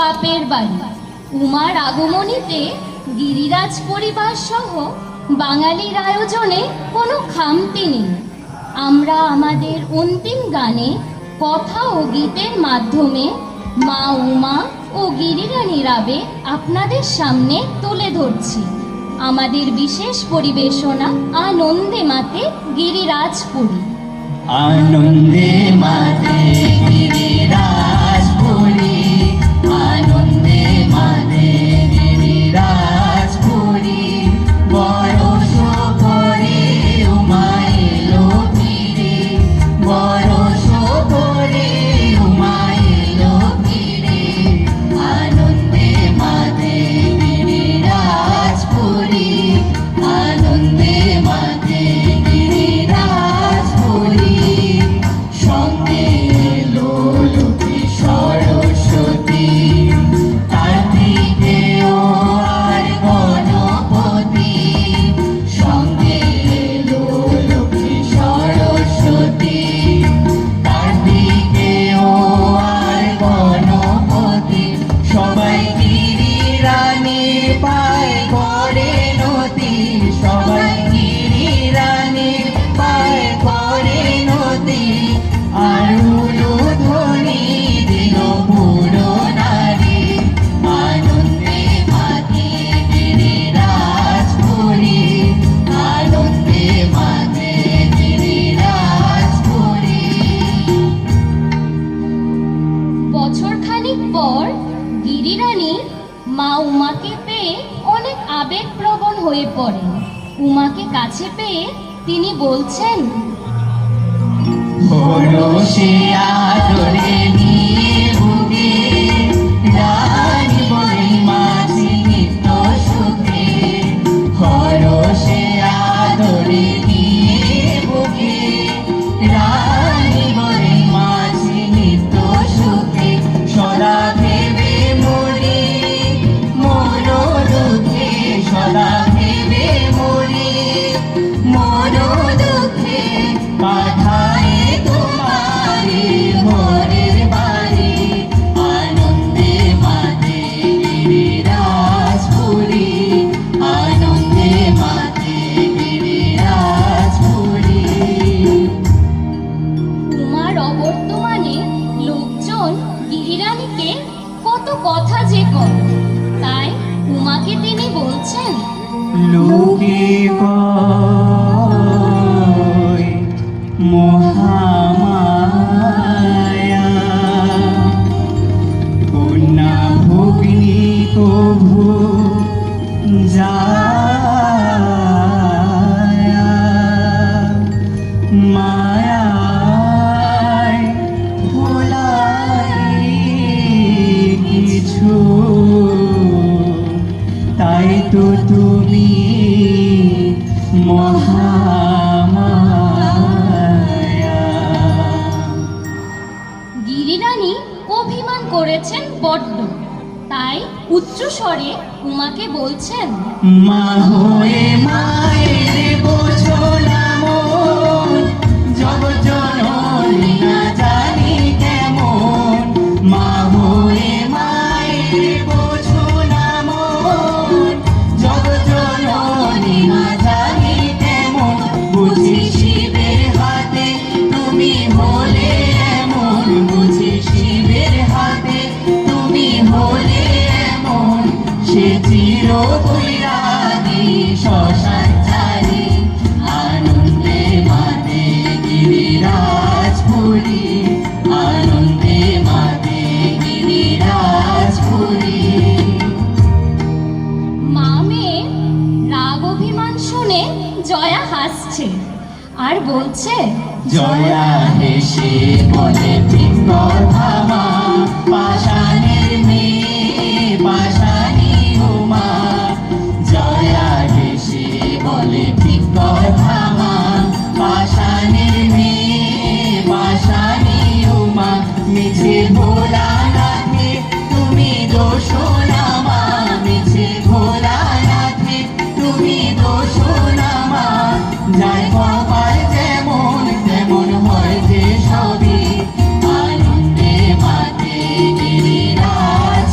বাপের বাড়ি। উমার আগমনীতে গিরিরাজ পরিবার সহ বাঙালির আয়োজনে কোনো খামতি নেই। আমরা আমাদের অন্তিম গানে কথা ও গীতের মাধ্যমে মা উমা ও গিরিরানীর আবেগ আপনাদের সামনে তুলে ধরছি। আমাদের বিশেষ পরিবেশনা আনন্দে মাতে গিরিরাজপুরী। আনন্দে মাতে গিরিরাজপুরী, আনন্দে মাতে গিরিরাজপুরী। বরষ পরে উমা এলো ফিরে, বরষ পরে উমা এলো ফিরে। আনন্দে মাতে গিরিরাজপুরী, আনন্দে মাতে গিরিরাজপুরী। সঙ্গে এলো লক্ষ্মী সরস্বতী, কার্তিকেয় আর গণপতি। সঙ্গে এলো লক্ষ্মী সরস্বতী, কার্তিকেয় আর গণপতি। সবাই গিরিরানীর পায়ে করে নতি, সবাই গিরিরানীর পায়ে করে নতি। আর উলুধ্বনি দিল পুরো নারী। আনন্দে মাতে গিরিরাজপুরী, আনন্দে মাতে গিরিরাজপুরী। বছরখানিক পর গিরিরানী মা উমাকে পেয়ে অনেক আবেগপ্রবণ হয়ে পড়েন। উমাকে কাছে পেয়ে তিনি বলছেন, পরশে আদরে নিয়ে বুকে, রানী বলে মাঝি নিত্য সুখে। পরশে আদরে নিয়ে বুকে, রানী বলে মাঝি নিত্য সুখে। সদা ভেবে মরি মন দুঃখে, সদা ভেবে মরি মন দুঃখে। পাঠায় তোমারে মোরের বাড়ি, আনন্দে মাতে গিরিরাজপুরী, আনন্দে মাতে গিরিরাজপুরী। উমার অবর্তমানে লোকজন গিরিরানীকে কত কথা যে কয়, তাই উমাকে তিনি বলছেন, লোকে কয় মহামায়া, কন্যা ভগ্নী কভু যায়া। মায়ায় ভোলাই কিছু, তাই তো তুমি মহামায়া। গিরিরানী অভিমান করেছেন বড্ড, তাই উচ্চস্বরে উমাকে বলছেন, মা হয়ে মায়ের বোঝো না মন, জগজ্জননী না জানি কেমন। মা হয়ে মায়ের বোঝো না মন, জগজ্জননী না জানি কেমন। বুঝি শিবের হাতে তুমি হলে এমন, বুঝি শিবের হাতে তুমি হলে এমন। সে চির বৈরাগী শ্মশান চারি, আনন্দে মাতে গিরিরাজপুরী, আনন্দে মাতে গিরিরাজপুরী। মা মেয়ে রাগ অভিমান শুনে জয়া হাসছে আর বলছে, জয়া হেসে বলে ঠিক কথা মা, পাষাণের মেয়ে পাষাণী উমা। জয়া হেসে বলে ঠিক কথা মা, পাষাণের মেয়ে পাষাণী উমা। মিছে ভোলানাথে তুমি দোষ না মা, মিছে ভোলানাথে তুমি দোষ না মা। যাই কপাল যেমন তেমন হয় যে সবই, আনন্দে মাতে গিরিরাজ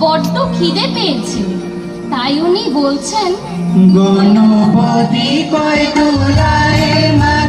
বড্ড খিদে পেয়েছে, তাই উনি বলছেন, গণপতি কয় তুলায় মা